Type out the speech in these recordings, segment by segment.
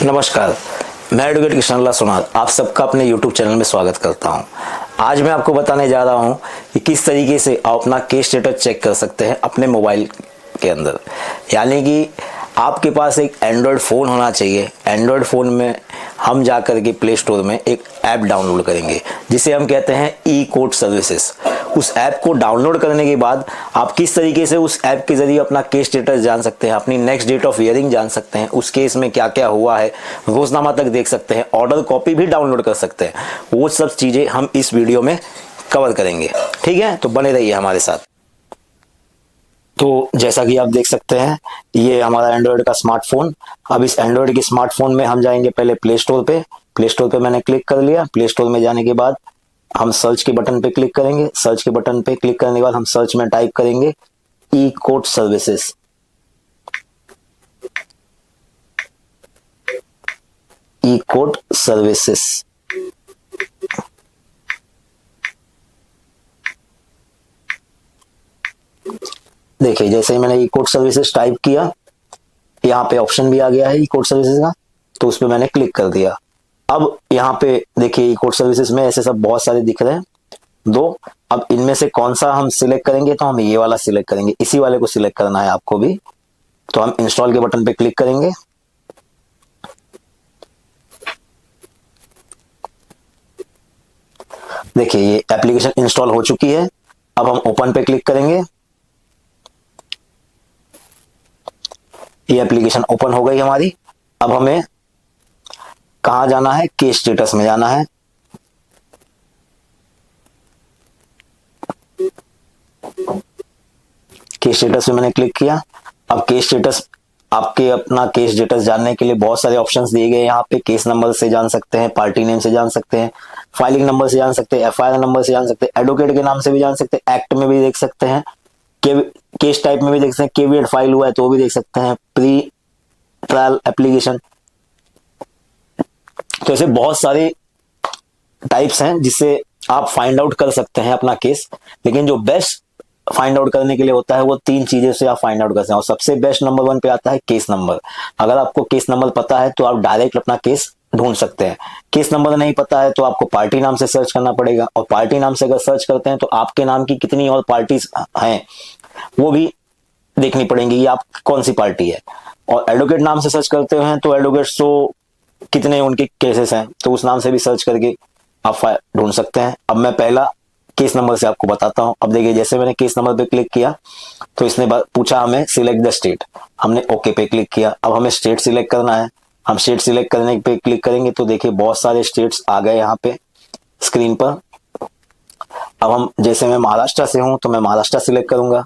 नमस्कार, मैं एडवोकेट कृष्णलाल सोनार आप सबका अपने YouTube चैनल में स्वागत करता हूं। आज मैं आपको बताने जा रहा हूं कि किस तरीके से आप अपना केस स्टेटस चेक कर सकते हैं अपने मोबाइल के अंदर। यानी कि आपके पास एक एंड्रॉयड फ़ोन होना चाहिए। एंड्रॉयड फ़ोन में हम जा कर के प्ले स्टोर में एक ऐप डाउनलोड करेंगे जिसे हम कहते हैं ई कोर्ट सर्विसेज। उस ऐप को डाउनलोड करने के बाद आप किस तरीके से उस ऐप के ज़रिए अपना केस स्टेटस जान सकते हैं, अपनी नेक्स्ट डेट ऑफ हियरिंग जान सकते हैं, उस केस में क्या क्या हुआ है, रोजनामा तक देख सकते हैं, ऑर्डर कॉपी भी डाउनलोड कर सकते हैं। वो सब चीज़ें हम इस वीडियो में कवर करेंगे। ठीक है, तो बने रहिए हमारे साथ। तो जैसा कि आप देख सकते हैं, ये हमारा एंड्रॉयड का स्मार्टफोन। अब इस एंड्रॉयड के स्मार्टफोन में हम जाएंगे पहले प्ले स्टोर पे। प्ले स्टोर पे मैंने क्लिक कर लिया। प्ले स्टोर में जाने के बाद हम सर्च के बटन पे क्लिक करेंगे। सर्च के बटन पे क्लिक करने के बाद हम सर्च में टाइप करेंगे ई कोर्ट सर्विसेज। ई कोर्ट सर्विसेज। देखिए, जैसे ही मैंने ई कोर्ट सर्विसेज टाइप किया, यहाँ पे ऑप्शन भी आ गया है ई कोर्ट सर्विसेज का, तो उस पर मैंने क्लिक कर दिया। अब यहाँ पे देखिए, ई कोर्ट सर्विसेज में ऐसे सब बहुत सारे दिख रहे हैं दो। अब इनमें से कौन सा हम सिलेक्ट करेंगे, तो हम ये वाला सिलेक्ट करेंगे। इसी वाले को सिलेक्ट करना है आपको भी। तो हम इंस्टॉल के बटन पे क्लिक करेंगे। देखिए, ये एप्लीकेशन इंस्टॉल हो चुकी है। अब हम ओपन पे क्लिक करेंगे। ये एप्लीकेशन ओपन हो गई हमारी। अब हमें कहां जाना है, केस स्टेटस में जाना है। केस स्टेटस में मैंने क्लिक किया। अब केस स्टेटस, आपके अपना केस स्टेटस जानने के लिए बहुत सारे ऑप्शंस दिए गए हैं यहाँ पे। केस नंबर से जान सकते हैं, पार्टी नेम से जान सकते हैं, फाइलिंग नंबर से जान सकते हैं, एफआईआर नंबर से जान सकते हैं, एडवोकेट के नाम से भी जान सकते हैं, एक्ट में भी देख सकते हैं, केस टाइप में भी देख सकते हैं, केवीएट फाइल हुआ है तो वो भी देख सकते हैं, प्री ट्रायल एप्लीकेशन। तो ऐसे बहुत सारे टाइप्स हैं जिससे आप फाइंड आउट कर सकते हैं अपना केस। लेकिन जो बेस्ट फाइंड आउट करने के लिए होता है वो तीन चीजें से आप फाइंड आउट करते हैं, और सबसे बेस्ट नंबर 1 पे आता है केस नंबर। अगर आपको केस नंबर पता है तो आप डायरेक्ट अपना केस ढूंढ सकते हैं। केस नंबर नहीं पता है तो आपको पार्टी नाम से सर्च करना पड़ेगा, और पार्टी नाम से अगर सर्च करते हैं तो आपके नाम की कितनी और पार्टीज हैं वो भी देखनी पड़ेंगी, ये आप कौन सी पार्टी है। और एडवोकेट नाम से सर्च करते हैं तो एडवोकेट्स तो कितने उनके केसेस हैं, तो उस नाम से भी सर्च करके आप ढूंढ सकते हैं। अब मैं पहला केस नंबर से आपको बताता हूं। अब देखिए, जैसे मैंने केस नंबर पे क्लिक किया तो इसने पूछा हमें सिलेक्ट द स्टेट। हमने ओके पे क्लिक किया। अब हमें स्टेट सिलेक्ट करना है। हम स्टेट सिलेक्ट करने पे क्लिक करेंगे तो देखिए बहुत सारे स्टेट्स आ गए यहाँ पे स्क्रीन पर। अब हम, जैसे मैं महाराष्ट्र से हूं तो मैं महाराष्ट्र सिलेक्ट करूंगा।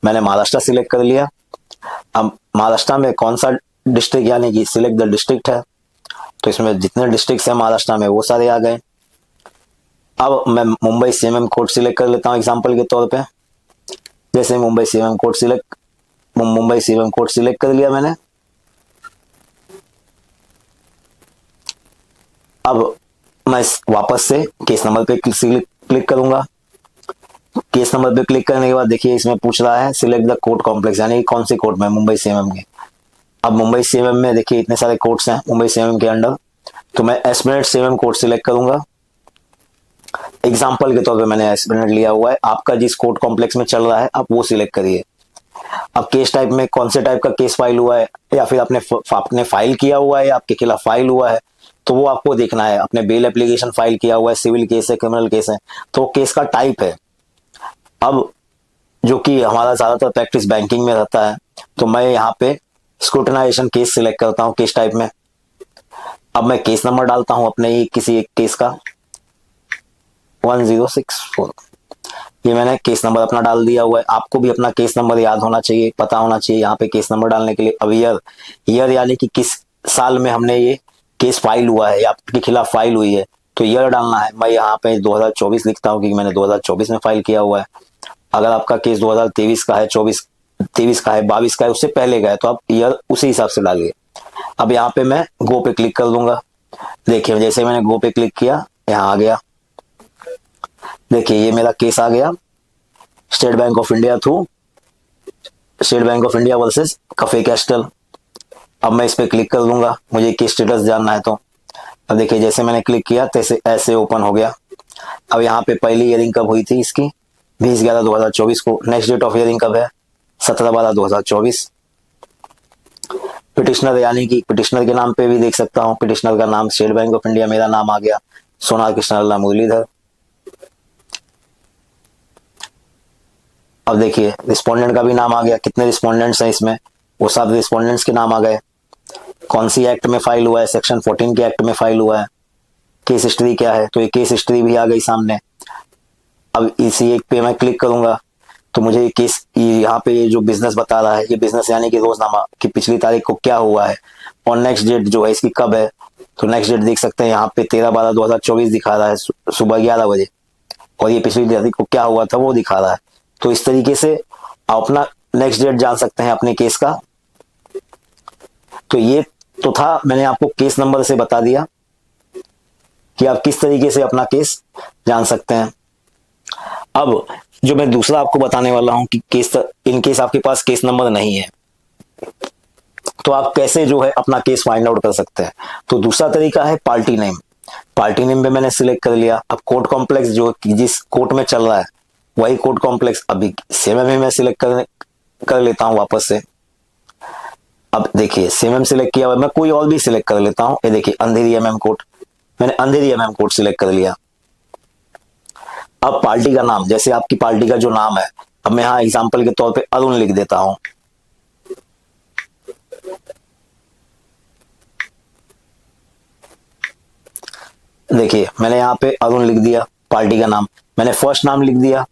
मैंने महाराष्ट्र सिलेक्ट कर लिया। अब महाराष्ट्र में कौन सा डिस्ट्रिक्ट, यानी कि सिलेक्ट द डिस्ट्रिक्ट है, तो इसमें जितने डिस्ट्रिक्ट हैं महाराष्ट्र में वो सारे आ गए। अब मैं मुंबई सीएमएम कोर्ट सिलेक्ट कर लेता हूं एग्जांपल के तौर पे। जैसे मुंबई सीएमएम कोर्ट सिलेक्ट कर लिया मैंने। अब मैं वापस से केस नंबर पे क्लिक करूंगा। केस नंबर पे क्लिक करने के बाद देखिए इसमें पूछ रहा है सिलेक्ट द कोर्ट कॉम्प्लेक्स, यानी कौन सी कोर्ट में, मुंबई सीएमएम के। अब मुंबई सीएमएम में देखिए इतने सारे कोर्ट्स हैं मुंबई सीएमएम के अंडर, तो मैं एस्पिरेंट सीएमएम कोर्ट सिलेक्ट करूंगा। एग्जाम्पल के तौर पे मैंने एस्पिरेंट लिया हुआ है। आपका जिस कोर्ट कॉम्प्लेक्स में चल रहा है आप वो सिलेक्ट करिए। अब केस टाइप में कौन से टाइप का केस फाइल हुआ है, या फिर आपने फाइल किया हुआ है या आपके खिलाफ फाइल हुआ है, तो वो आपको देखना है। आपने बेल एप्लीकेशन फाइल किया हुआ है, सिविल केस है, क्रिमिनल केस है, तो केस का टाइप है। अब जो कि हमारा ज्यादातर प्रैक्टिस बैंकिंग में रहता है, तो मैं यहाँ पे स्क्रूटिनाइजेशन केस सिलेक्ट करता हूँ केस टाइप में। अब मैं केस नंबर डालता हूँ अपने ही किसी एक केस का 1064। ये मैंने केस नंबर अपना डाल दिया हुआ है। आपको भी अपना केस नंबर याद होना चाहिए, पता होना चाहिए यहाँ पे केस नंबर डालने के लिए। अब ईयर यानी कि किस साल में हमने ये केस फाइल हुआ है या आपके खिलाफ फाइल हुई है, तो ईयर डालना है। मैं यहाँ पे 2024 लिखता हूँ क्योंकि मैंने 2024 में फाइल किया हुआ है। अगर आपका केस 2023 का है, 23 का है, 22 का है, उससे पहले का है, तो आप ईयर उसी हिसाब से डालिए। अब यहाँ पे मैं गो पे क्लिक कर दूंगा। देखिए, जैसे मैंने गो पे क्लिक किया, यहाँ आ गया। देखिए, ये मेरा केस आ गया, state bank of India versus Kaif castle. अब मैं इस पर क्लिक कर दूंगा, मुझे केस स्टेटस जानना है तो। अब देखिए जैसे मैंने क्लिक किया तैसे ऐसे ओपन हो गया। अब यहाँ पे पहली हियरिंग कब हुई थी इसकी, 20/11/2024 को। नेक्स्ट डेट ऑफ हियरिंग कब है, 17/12/2024। पिटिशनर यानी कि पिटिशनर के नाम पे भी देख सकता हूँ, पिटिशनर का नाम स्टेट बैंक ऑफ इंडिया, मेरा नाम आ गया सोनाल कृष्णलल्ला मुरलीधर। अब देखिए रिस्पोंडेंट का भी नाम आ गया, कितने रिस्पोंडेंट्स हैं इसमें, वो सब रिस्पोंडेंट्स के नाम आ गए। कौन सी एक्ट में फाइल हुआ है, सेक्शन 14 के एक्ट में फाइल हुआ है। केस हिस्ट्री क्या है, तो ये केस हिस्ट्री भी आ गई सामने। अब इसी एक पे मैं क्लिक करूंगा तो मुझे ये केस, यहाँ पे ये जो बिजनेस बता रहा है, ये बिजनेस यानी कि रोजनामा की पिछली तारीख को क्या हुआ है और नेक्स्ट डेट जो है इसकी कब है। तो नेक्स्ट डेट देख सकते हैं यहाँ पे 13/12/2024 दिखा रहा है सुबह 11 बजे, और ये पिछली तारीख को क्या हुआ था वो दिखा रहा है। तो इस तरीके से आप अपना नेक्स्ट डेट जान सकते हैं अपने केस का। तो ये तो था, मैंने आपको केस नंबर से बता दिया कि आप किस तरीके से अपना केस जान सकते हैं। अब जो मैं दूसरा आपको बताने वाला हूं कि केस, इन केस आपके पास केस नंबर नहीं है तो आप कैसे जो है अपना केस फाइंड आउट कर सकते हैं। तो दूसरा तरीका है पार्टी नेम। पार्टी नेम पे मैंने सिलेक्ट कर लिया। अब कोर्ट कॉम्प्लेक्स जो जिस कोर्ट में चल रहा है वही कोर्ट कॉम्प्लेक्स अभी सेम में मैं सिलेक्ट कर लेता हूं वापस से। अब देखिए सेम सिलेक्ट किया, मैं कोई और भी सिलेक्ट कर लेता हूं। ये देखिए अंधेरी एमएम कोर्ट, मैंने अंधेरी एमएम कोर्ट सिलेक्ट कर लिया। अब पार्टी का नाम, जैसे आपकी पार्टी का जो नाम है, अब मैं यहां एग्जांपल के तौर पे अरुण लिख देता हूं। देखिए मैंने यहाँ पे अरुण लिख दिया, पार्टी का नाम मैंने फर्स्ट नाम लिख दिया।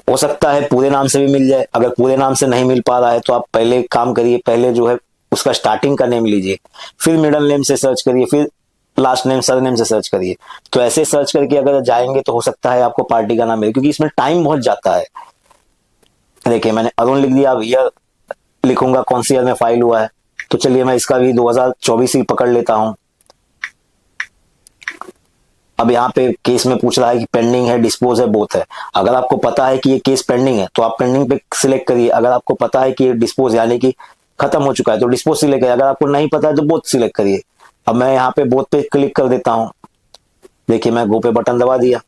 हो सकता है पूरे नाम से भी मिल जाए, अगर पूरे नाम से नहीं मिल पा रहा है तो आप पहले काम करिए, पहले जो है उसका स्टार्टिंग का नेम लीजिए, फिर मिडिल नेम से सर्च करिए, फिर लास्ट नेम सर नेम से सर्च करिए। तो ऐसे सर्च करके अगर जाएंगे तो हो सकता है आपको पार्टी का नाम मिले, क्योंकि इसमें टाइम बहुत जाता है। देखिए मैंने अरुण लिख दिया, अब ईयर लिखूंगा कौन सी ईयर में फाइल हुआ है। तो चलिए मैं इसका भी 2024 ही पकड़ लेता हूं। अब यहाँ पे केस में पूछ रहा है कि पेंडिंग है, डिस्पोज है, बोथ है। अगर आपको पता है कि ये केस पेंडिंग है तो आप पेंडिंग पे सिलेक्ट करिए। अगर आपको पता है कि ये डिस्पोज यानी कि खत्म हो चुका है तो डिस्पोज सिलेक्ट करिए। अगर आपको नहीं पता है तो बोथ सिलेक्ट करिए। अब मैं यहाँ पे बोथ पे क्लिक कर देता हूँ। देखिए मैं गो पे बटन दबा दिया।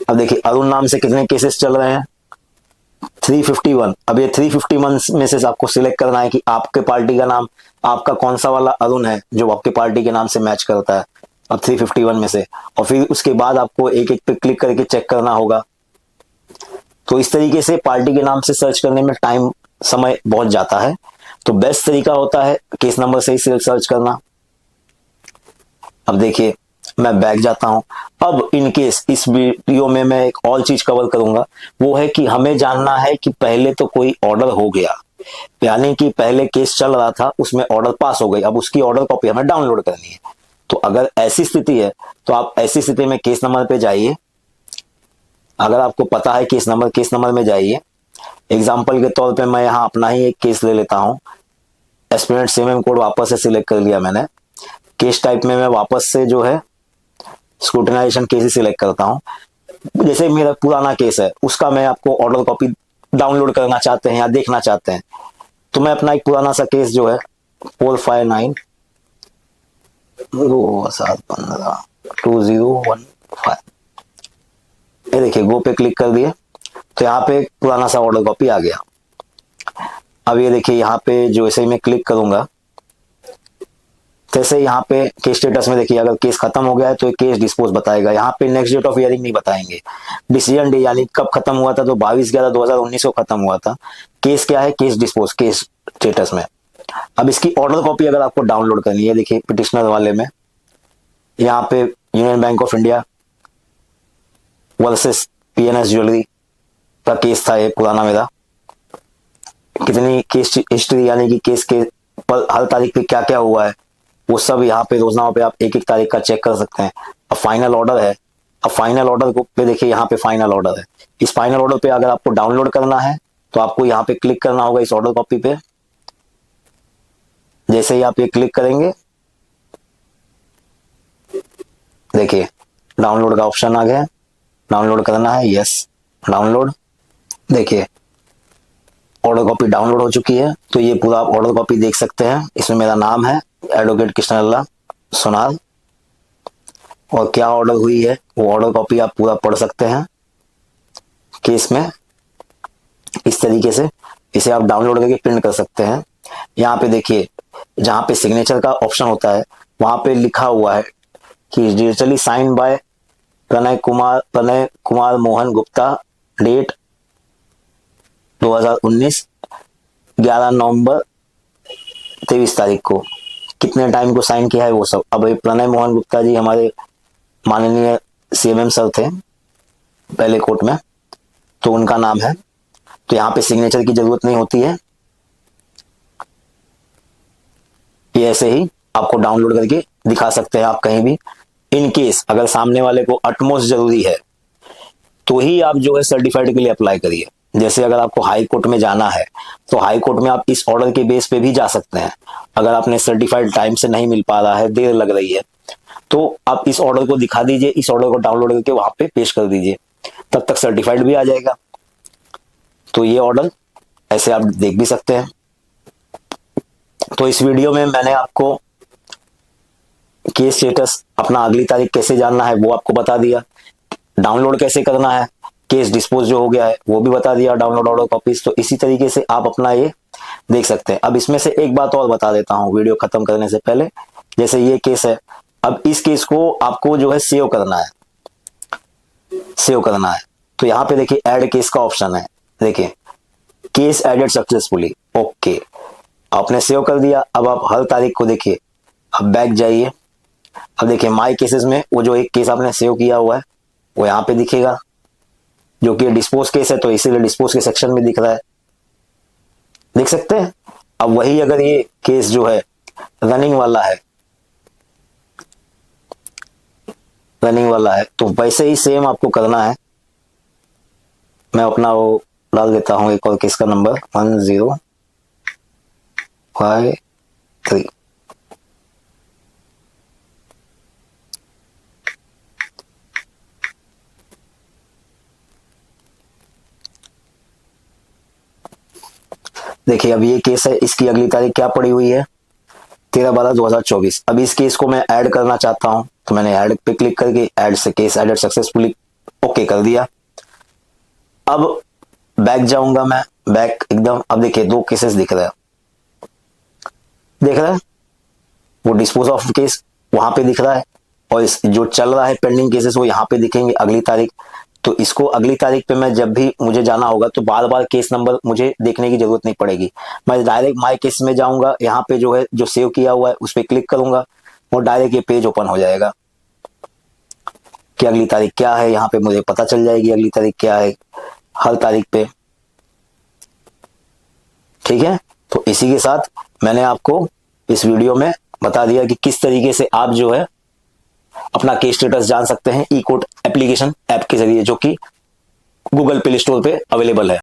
अब देखिए अरुण नाम से कितने केसेस चल रहे हैं, 351। अब ये 351 में से आपको सिलेक्ट करना है कि आपके पार्टी का नाम, आपका कौन सा वाला अरुण है जो आपके पार्टी के नाम से मैच करता है। अब 351 में से, और फिर उसके बाद आपको एक एक पे क्लिक करके चेक करना होगा। तो इस तरीके से पार्टी के नाम से सर्च करने में टाइम, समय बहुत जाता है। तो बेस्ट तरीका होता है केस नंबर से ही सर्च करना। अब देखिए मैं बैक जाता हूं। अब इन केस इस वीडियो में मैं एक और चीज कवर करूंगा, वो है कि हमें जानना है कि पहले तो कोई ऑर्डर हो गया, यानी कि पहले केस चल रहा था उसमें ऑर्डर पास हो गई, अब उसकी ऑर्डर कॉपी हमें डाउनलोड करनी है। तो अगर ऐसी स्थिति है तो आप ऐसी स्थिति में केस नंबर पे जाइए। अगर आपको पता है केस नंबर में जाइए। एग्जाम्पल के तौर पे मैं यहाँ अपना ही एक केस ले लेता हूँ। एस्पिरेंट सीएमएम कोड वापस से सिलेक्ट कर लिया मैंने। केस टाइप में मैं वापस से जो है स्क्रूटिनाइजेशन केस ही सिलेक्ट करता हूं। जैसे मेरा पुराना केस है उसका मैं आपको ऑर्डर कॉपी डाउनलोड करना चाहते हैं या देखना चाहते हैं, तो मैं अपना एक पुराना सा केस जो है 459/7/15/2015, ये देखिए गो पे क्लिक कर दिए तो यहाँ पे पुराना सा ऑर्डर कॉपी आ गया। अब ये देखिए यहाँ पे जो ऐसे ही मैं क्लिक करूंगा जैसे यहाँ पे केस स्टेटस में देखिए अगर केस खत्म हो गया है तो केस डिस्पोज बताएगा। यहाँ पे नेक्स्ट डेट ऑफ हियरिंग नहीं बताएंगे। डिसीजन डे यानी कब खत्म हुआ था, तो 22/11/2019 को खत्म हुआ था। केस क्या है, केस डिस्पोज केस स्टेटस में। अब इसकी ऑर्डर कॉपी अगर आपको डाउनलोड करनी है, देखिए पिटिशनर वाले में यहाँ पे union bank of India versus PNS jewellery का केस था, ये पुराना मेरा। कितनी केस हिस्ट्री यानी कि केस के पर हर तारीख पे क्या क्या हुआ है वो सब यहाँ पे रोजनामा पे आप एक एक तारीख का चेक कर सकते हैं। अब फाइनल ऑर्डर है, अब फाइनल ऑर्डर को पे देखिए यहाँ पे फाइनल ऑर्डर है। इस फाइनल ऑर्डर पे अगर आपको डाउनलोड करना है तो आपको यहाँ पे क्लिक करना होगा इस ऑर्डर कॉपी पे। जैसे ही आप ये क्लिक करेंगे देखिए डाउनलोड का ऑप्शन आ गया है। डाउनलोड करना है, यस डाउनलोड। देखिए ऑर्डर कॉपी डाउनलोड हो चुकी है। तो ये पूरा आप ऑर्डर कॉपी देख सकते हैं। इसमें मेरा नाम है एडवोकेट कृष्णलल्ला सोनार, और क्या ऑर्डर हुई है वो ऑर्डर कॉपी आप पूरा पढ़ सकते हैं केस में। इस तरीके से इसे आप डाउनलोड करके प्रिंट कर सकते हैं। यहाँ पे देखिए, जहाँ पे सिग्नेचर का ऑप्शन होता है वहां पे लिखा हुआ है कि digitally sign by Pranay Kumar Mohan Gupta, date 2019, 11 नवंबर 23 तारीख को। कितने टाइम को साइन किया है वो सब। अब प्रणय मोहन गुप्ता जी हमारे माननीय सीएमएम सर थे पहले कोर्ट में, तो उनका नाम है। तो यहाँ पे सिग्नेचर की जरूरत नहीं होती है, ये ऐसे ही आपको डाउनलोड करके दिखा सकते हैं आप कहीं भी। इन केस अगर सामने वाले को अटमोस्ट जरूरी है तो ही आप जो है सर्टिफाइड के लिए अप्लाई करिए। जैसे अगर आपको हाई कोर्ट में जाना है तो हाई कोर्ट में आप इस ऑर्डर के बेस पे भी जा सकते हैं। अगर आपने सर्टिफाइड टाइम से नहीं मिल पा रहा है, देर लग रही है, तो आप इस ऑर्डर को दिखा दीजिए, इस ऑर्डर को डाउनलोड करके वहां पे पेश कर दीजिए, तब तक सर्टिफाइड भी आ जाएगा। तो ये ऑर्डर ऐसे आप देख भी सकते हैं। तो इस वीडियो में मैंने आपको केस स्टेटस, अपना अगली तारीख कैसे जानना है वो आपको बता दिया, डाउनलोड कैसे करना है, केस डिस्पोज जो हो गया है वो भी बता दिया, डाउनलोड ऑर्डर कॉपीज। तो इसी तरीके से आप अपना ये देख सकते हैं। अब इसमें से एक बात और बता देता हूं वीडियो खत्म करने से पहले। जैसे ये केस है, अब इस केस को आपको जो है सेव करना है, सेव करना है। तो यहाँ पे देखिए ऐड केस का ऑप्शन है, देखिए केस एडेड सक्सेसफुली, ओके, आपने सेव कर दिया। अब आप हर तारीख को देखिए, अब बैक जाइए, अब देखिए माय केसेस में वो जो एक केस आपने सेव किया हुआ है वो यहाँ पे दिखेगा, जो कि डिस्पोज केस है तो इसीलिए डिस्पोज के सेक्शन में दिख रहा है, देख सकते हैं। अब वही अगर ये केस जो है रनिंग वाला है, रनिंग वाला है, तो वैसे ही सेम आपको करना है। मैं अपना वो डाल देता हूं एक और केस का नंबर 1053। देखिए अब ये केस है, इसकी अगली तारीख क्या पड़ी हुई है, 13/12/2024। अब इस केस को मैं ऐड करना चाहता हूं, तो मैंने ऐड पे क्लिक करके ऐड से केस एडेड सक्सेसफुली ओके कर दिया। अब बैक जाऊंगा मैं, बैक एकदम। अब देखिए दो केसेस दिख रहे हैं, देख रहे हैं, वो डिस्पोज ऑफ केस वहां पे दिख रहा है, और इस जो चल रहा है पेंडिंग केसेस वो यहाँ पे दिखेंगे अगली तारीख। तो इसको अगली तारीख पे मैं जब भी मुझे जाना होगा तो बार बार केस नंबर मुझे देखने की जरूरत नहीं पड़ेगी। मैं डायरेक्ट माय केस में जाऊंगा, यहाँ पे जो है जो सेव किया हुआ है उस पर क्लिक करूंगा और डायरेक्ट ये पेज ओपन हो जाएगा कि अगली तारीख क्या है। यहाँ पे मुझे पता चल जाएगी अगली तारीख क्या है हर तारीख पे, ठीक है। तो इसी के साथ मैंने आपको इस वीडियो में बता दिया कि किस तरीके से आप जो है अपना केस स्टेटस जान सकते हैं ई कोर्ट एप्लीकेशन ऐप के जरिए, जो कि गूगल प्ले स्टोर पे अवेलेबल है।